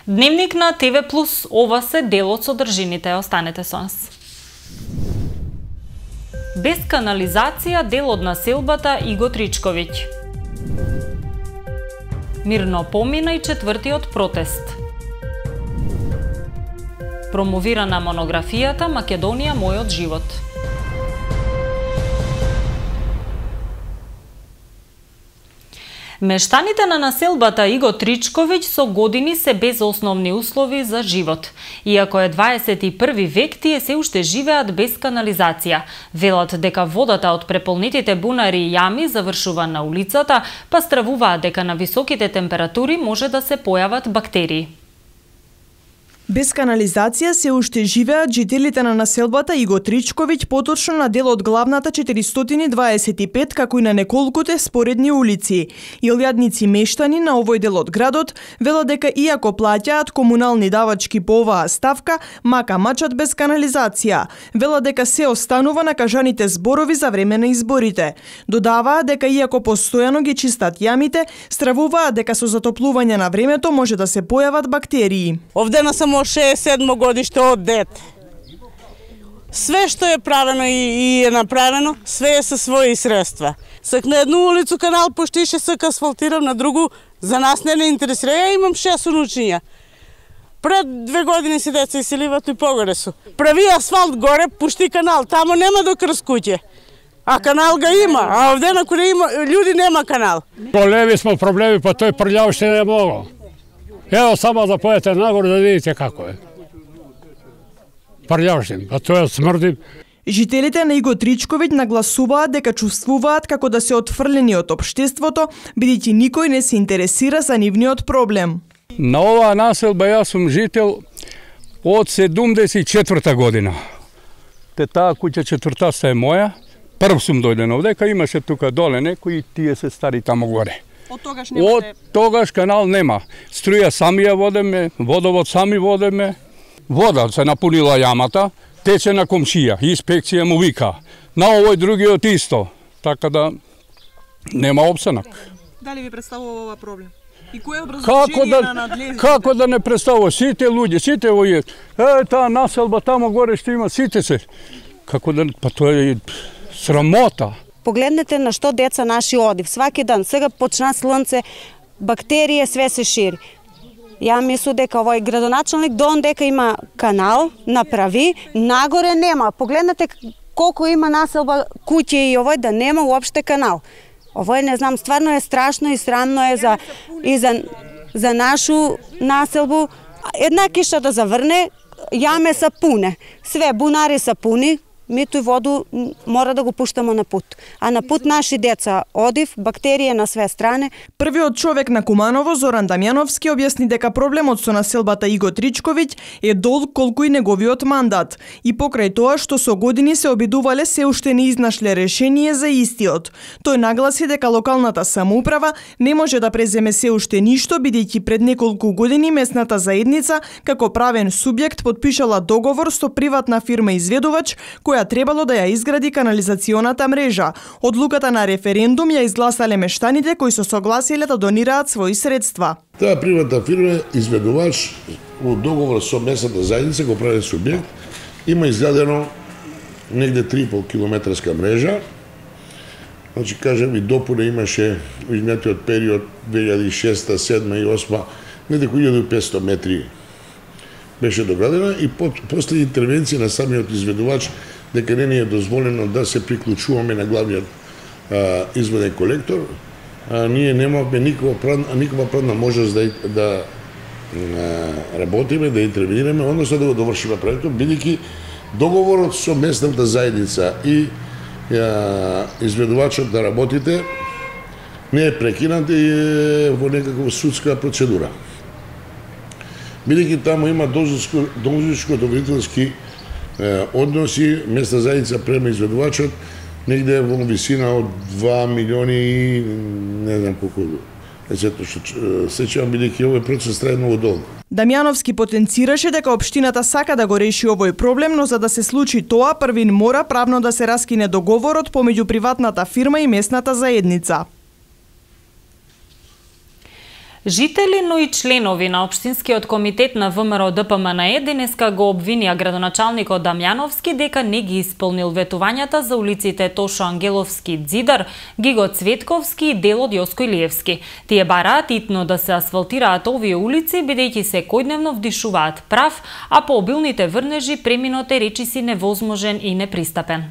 Дневник на ТВ Плюс, ова се дел од содржините, останете со нас. Без канализација дел од населбата Иго Тричковиќ. Мирно помина и четвртиот протест. Промовирана монографијата Македонија мојот живот. Мештаните на населбата Иго Тричковиќ со години се без основни услови за живот. Иако е 21 век, тие се уште живеат без канализација. Велат дека водата од преполнетите бунари и јами завршува на улицата, па стравуваат дека на високите температури може да се појават бактерии. Без канализација се уште живеат жителите на населбата Иго Тричковиќ, поточно на дел од главната 425, како и на неколкуте споредни улици. Илјадници мештани на овој дел од градот велат дека иако плаќаат комунални давачки по оваа ставка, мака мачат без канализација. Велат дека се останува на кажаните зборови за време на изборите. Додаваат дека иако постојано ги чистат јамите, стравуваат дека со затоплување на времето може да се појават бактерии. Овдена само 67 годиште од дете. Све што е правено и е направено, све е со своји средства. Сак на едну улицу канал поштише сак асфалтирам, на другу за нас не интересира. Ја имам 6 унучиња. Пред 2 години си деца иселиват и погоре су. Прави асфалт горе, пушти канал, тамо нема до крс куќе. А канал га има, а овдена кога има луѓе нема канал. Големи смо проблеми, па тој прљав ще не могло. Ево само да појете нагоре да видите како е. Прљавштин, а тоа смрди. Жителите на Иго Тричковиќ нагласуваат дека чувствуваат како да се отфрлени од општеството, бидејќи никој не се интересира за нивниот проблем. На оваа населба јас сум жител од 74 година. Таа куќа четвртаста е моја. Прв сум дојден овдека, имаше тука доле некои, тие се стари тамо горе. Од тогаш канал нема. Струја сами ја водеме, водовод сами водеме. Вода се напунила јамата, тече на комшија, инспекција му вика. На овој другиот исто, така да нема опстанак. Дали ви представува ова проблем? И кој е образлучение на надлежните? Како да не представува? Сите луѓе, сите овие, таа населба тамо горе што има, сите се. Како да, па тоа е срамота. Погледнете на што деца наши одив. Сваки дан, сега почна слънце, бактерije, све се шири. Ја мислам дека овој градоначалник дон дека има канал, направи, нагоре нема. Погледнете колку има населба, куќи и овој да нема уопште канал. Овој не знам, стварно е страшно и срамно е за нашу населбу. Една киша да заврне, јаме са пуне. Све бунари са пуни. Ми тој воду мора да го пуштаме на пут. А на пут наши деца одив, бактерije на све стране. Првиот човек на Куманово, Зоран Дамјановски, објасни дека проблемот со населбата Иго Тричковиќ е долг колку и неговиот мандат. И покрај тоа што со години се обидувале, се уште не изнашле решение за истиот. Тој нагласи дека локалната самоуправа не може да преземе се уште ништо, бидејќи пред неколку години местната заедница како правен субјект подпишала договор со приватна фирма изведувач која требало да ја изгради канализационата мрежа. Одлуката на референдум ја изгласале мештаните кои се согласиле да донираат своји средства. Таа приватна фирма изведувач во договор со местната заедница го прави субјект, има изградено негде 3,5 километарска мрежа. Значи кажем и допуне имаше во изминатиот период 2006, 2007 и 2008 негде 1500 метри беше доградена и после интервенција на самиот изведувач дека не е дозволено да се приклучуваме на главниот изводен колектор, ние немавме никаква правна можност да работиме, да интервенираме, односно да го довршиме проектот, бидејќи договорот со местната заедница и изведувачот да работите не е прекинат и е во некаква судска процедура. Бидејќи таму има должничко-доверителски односи, местна заедница према изведувачот негде во висина од 2 милиони и не знам колку. Ето што сеќавам, бидејќи овој процес трае многу долго. Дамјановски потенцираше дека општината сака да го реши овој проблем, но за да се случи тоа, првин мора правно да се раскине договорот помеѓу приватната фирма и местната заедница. Жители, но и членови на Општинскиот комитет на ВМРО ДПМНЕ денеска го обвинија градоначалникот Дамјановски дека не ги исполнил ветувањата за улиците Тошо Ангеловски, Дзидар, Гиго Цветковски и дел од Јоско Илиевски. Тие бараат итно да се асфалтираат овие улици, бидејќи секојдневно вдишуваат прав, а по обилните врнежи преминот е речиси невозможен и непристапен.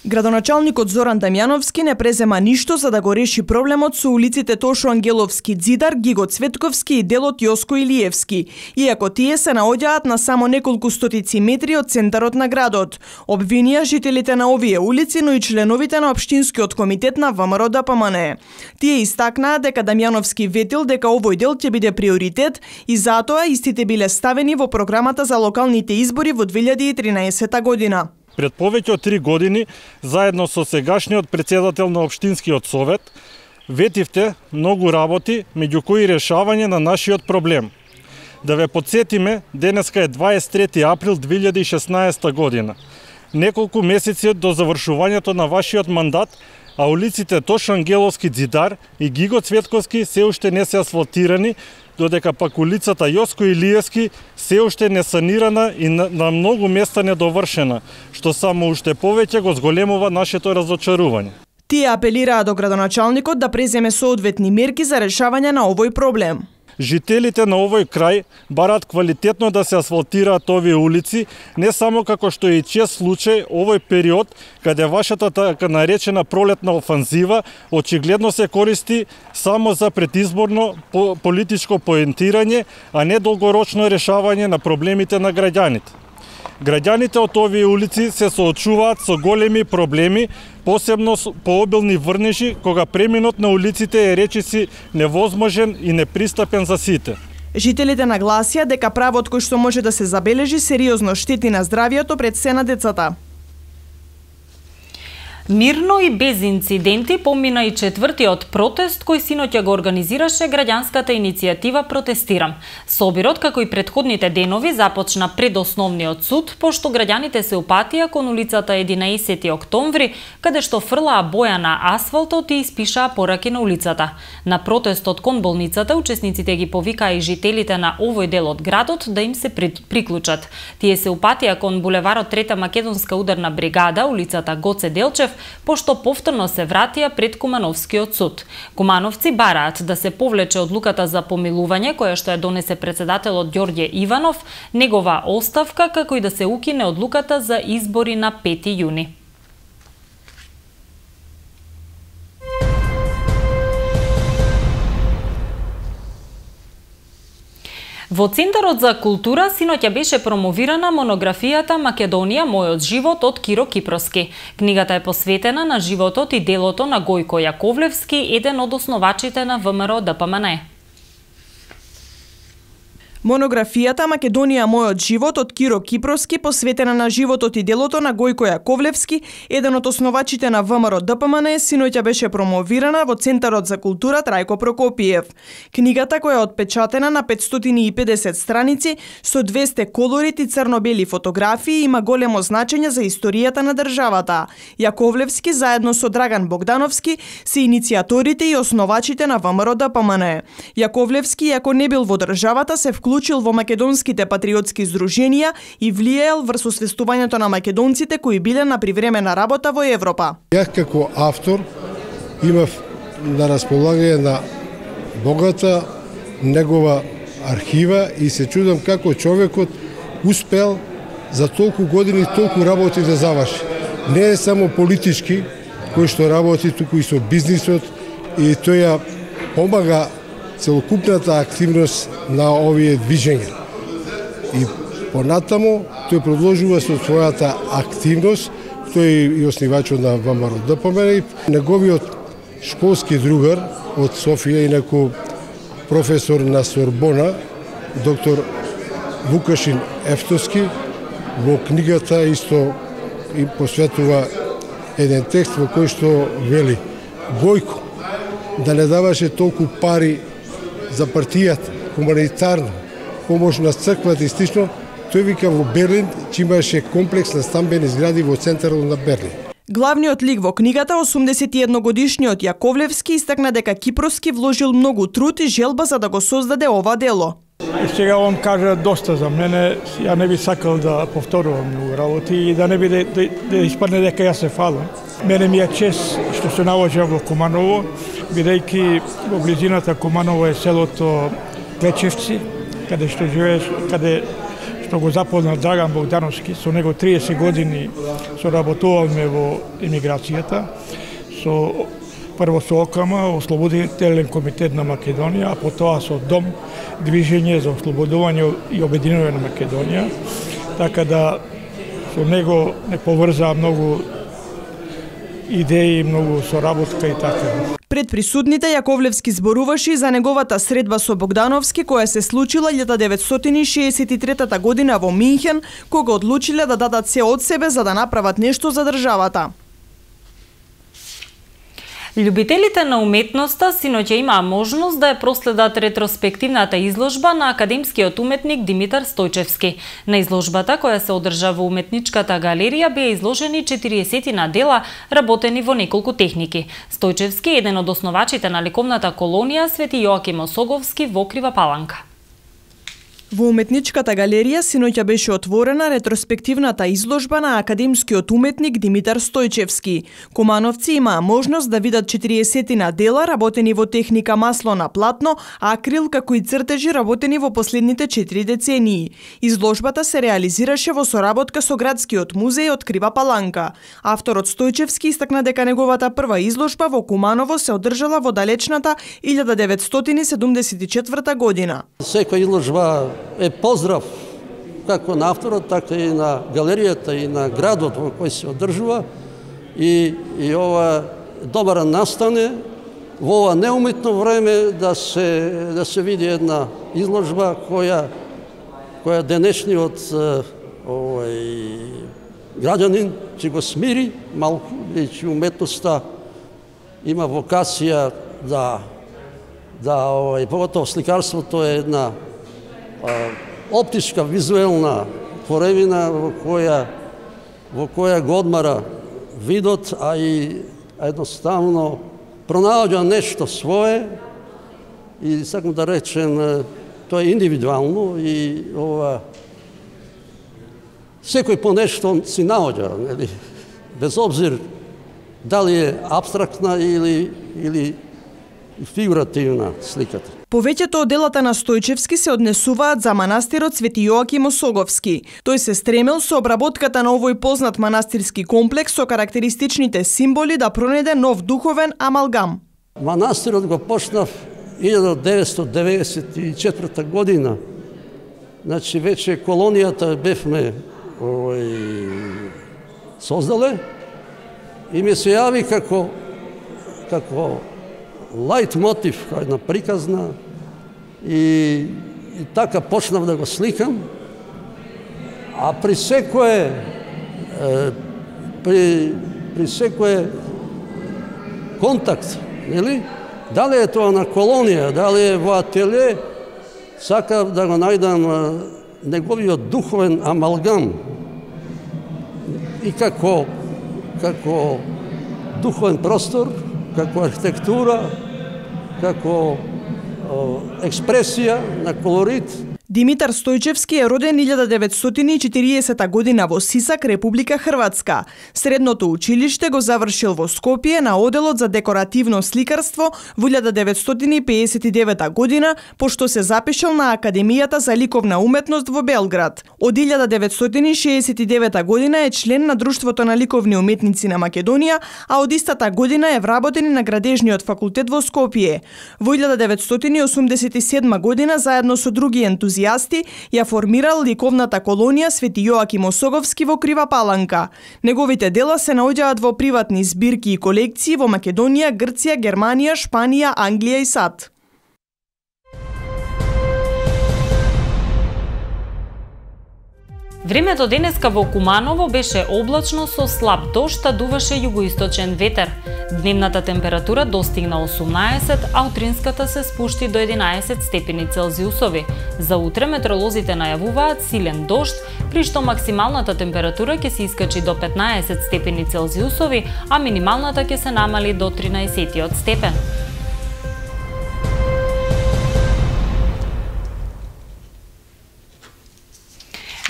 Градоначалникот Зоран Дамјановски не презема ништо за да го реши проблемот со улиците Тошо Ангеловски, Дзидар, Гиго Цветковски и делот Јоско Илиевски, иако тие се наоѓаат на само неколку стотици метри од центарот на градот. Обвинија жителите на овие улици, но и членовите на Општинскиот комитет на ВМРО ДПМНЕ. Тие истакнаа дека Дамјановски ветил дека овој дел ќе биде приоритет и затоа истите биле ставени во програмата за локалните избори во 2013 година. Пред повеќе од 3 години, заедно со сегашниот претседател на Општинскиот совет, ветивте многу работи, меѓу кои решавање на нашиот проблем. Да ве подсетиме, денеска е 23 април 2016 година. Неколку месеци до завршувањето на вашиот мандат, а улиците Тошо Ангеловски, Дзидар и Гиго Цветковски се уште не се асфалтирани, додека пак улицата Јоско Илиевски се уште не санирана и на многу места недовршена, што само уште повеќе го зголемува нашето разочарување. Тие апелираа до градоначалникот да преземе соодветни мерки за решавање на овој проблем. Жителите на овој крај бараат квалитетно да се асфалтираат овие улици, не само како што е и чест случај овој период, каде вашата така наречена пролетна офанзива очигледно се користи само за предизборно политичко поентирање, а не долгорочно решавање на проблемите на граѓаните. Граѓаните од овие улици се соочуваат со големи проблеми, посебно по обилни врнежи, кога преминот на улиците е речиси невозможен и непристапен за сите. Жителите нагласија дека правот кој што може да се забележи сериозно штети на здравието пред се на децата. Мирно и без инциденти помина и четвртиот протест кој синоќа го организираше граѓанската иницијатива Протестирам. Собирот, како и претходните денови, започна пред основниот суд, пошто граѓаните се упатија кон улицата 11 октомври, каде што фрлаа боја на асфалтот и испишаа пораки на улицата. На протестот кон болницата учесниците ги повикаа и жителите на овој дел од градот да им се приклучат. Тие се упатија кон булеварот Трета македонска ударна бригада, улицата Гоце Делчев, пошто повторно се вратија пред Кумановскиот суд. Кумановци бараат да се повлече одлуката за помилување која што ја донесе претседателот Ѓорѓе Иванов, негова оставка, како и да се укине одлуката за избори на 5 јуни. Во Центарот за култура синоќа беше промовирана монографијата Македонија, мојот живот од Киро Кипроски. Книгата е посветена на животот и делото на Гојко Јаковлевски, еден од основачите на ВМРО ДПМНЕ. Монографијата Македонија мојот живот од Киро Кипроски, посветена на животот и делото на Гојко Јаковлевски, еден од основачите на ВМРО ДПМНЕ, синоќа беше промовирана во Центарот за култура Трајко Прокопиев. Книгата, која е отпечатена на 550 страници со 200 колорити црно-бели фотографии, има големо значење за историјата на државата. Јаковлевски заедно со Драган Богдановски се иницијаторите и основачите на ВМРО ДПМНЕ. Јаковлевски, иако не бил во државата, се вклучил во македонските патриотски здруженија и влијаел врз освестувањето на македонците кои биле на привремена работа во Европа. Јас како автор имав на располагање на богата негова архива и се чудам како човекот успел за толку години толку работи да заврши. Не е само политички кој што работи, туку и со бизнисот, и тој ја помага целокупната активност на овие движења. И понатаму тој продолжува со својата активност, тој и основачот на ВМРО ДПМНЕ, неговиот школски другар од Софија, инаку професор на Сорбона, доктор Вукашин Ефтоски, во книгата исто им посветува еден текст во кој што вели: Гојко да не даваше толку пари за партијата, хуманитарна помош на црквата и слично, тој вика во Берлин, че имаше комплекс на стамбени згради во центарот на Берлин. Главниот лик во книгата, 81-годишниот Јаковлевски, истакна дека Кипроски вложил многу труд и желба за да го создаде ова дело. И сега он кажа доста за мене, ја не би сакал да повторувам многу работи и да не би да испадне дека ја се фалам. Мене ми е чест што се наоѓа во Куманово, бидејќи во близината Куманово е селото Клечевци, каде што живееш, каде што го запознал Драган Богдановски, со него 30 години соработуваме во емиграцијата, прво со ОКМ, Ослободителен комитет на Македонија, а потоа со ДОМ, Движење за ослободување и обединување на Македонија, така да со него не поврзаа многу идеи, многу соработка и така. Пред присутните Јаковлевски зборуваше и за неговата средба со Богдановски, која се случила 1963 година во Минхен, кога одлучиле да дадат се од себе за да направат нешто за државата. Љубителите на уметноста синоќа имаа можност да ја проследат ретроспективната изложба на академскиот уметник Димитар Стојчевски. На изложбата, која се одржа во уметничката галерија, беа изложени 40 дела работени во неколку техники. Стојчевски е еден од основачите на ликовната колонија Свети Јоаким Осоговски во Крива Паланка. Во уметничката галерија синоќа беше отворена ретроспективната изложба на академскиот уметник Димитар Стојчевски. Кумановци имаа можност да видат 40 дела работени во техника масло на платно, акрил како и цртежи работени во последните 4 децении. Изложбата се реализираше во соработка со Градскиот музеј од Крива Паланка. Авторот Стојчевски истакна дека неговата прва изложба во Куманово се одржала во далечната 1974 година. Секоја изложба е поздрав како на авторот, така и на галеријата и на градот во кој се одржува и ова добра настане во ова неуметно време да се види една изложба која денешниот граѓанин ќе го смири малку, бидејќи уметноста има вокација поготово сликарството е една оптичка, визуелна поремина во која го одмара видот, а и едноставно пронаоѓа нешто свое и сакам да речем тоа е индивидуално и секој по нешто си наоѓа, нели, без обзир дали е абстрактна или фигуративна сликата. Повеќето од делата на Стојчевски се однесуваат за манастирот Свети Јоаким Осоговски. Тој се стремел со обработката на овој познат манастирски комплекс со карактеристичните символи да пронеде нов духовен амалгам. Манастирот го почнав 1994 година. Значи веќе колонијата бевме создале и ми се јави како лајт мотив, како една приказна и така почнав да го сликам, а при секое контакт, нели? Дали е тоа на колонија, дали е во ателје, сакав да го најдам неговиот духовен амалгам и како духовен простор, како архитектура, како експресија на колорит. Димитар Стојчевски е роден 1940 година во Сисак, Република Хрватска. Средното училиште го завршил во Скопје на оделот за декоративно сликарство во 1959 година, пошто се запишал на Академијата за ликовна уметност во Белград. Од 1969 година е член на Друштвото на ликовни уметници на Македонија, а од истата година е вработен на Градежниот факултет во Скопје. Во 1987 година заедно со други ентузијасти ја формирал ликовната колонија Свети Јоаким Осоговски во Крива Паланка. Неговите дела се наоѓаат во приватни збирки и колекции во Македонија, Грција, Германија, Шпанија, Англија и САД. Времето денеска во Куманово беше облачно со слаб дожд, а дуваше југоисточен ветер. Дневната температура достигна 18, а утринската се спушти до 11 степени Целзиусови. За утре метеоролозите најавуваат силен дожд, при што максималната температура ќе се искачи до 15 степени Целзиусови, а минималната ќе се намали до 13 степен.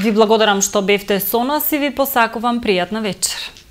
Ви благодарам што бевте со нас и ви посакувам пријатна вечер.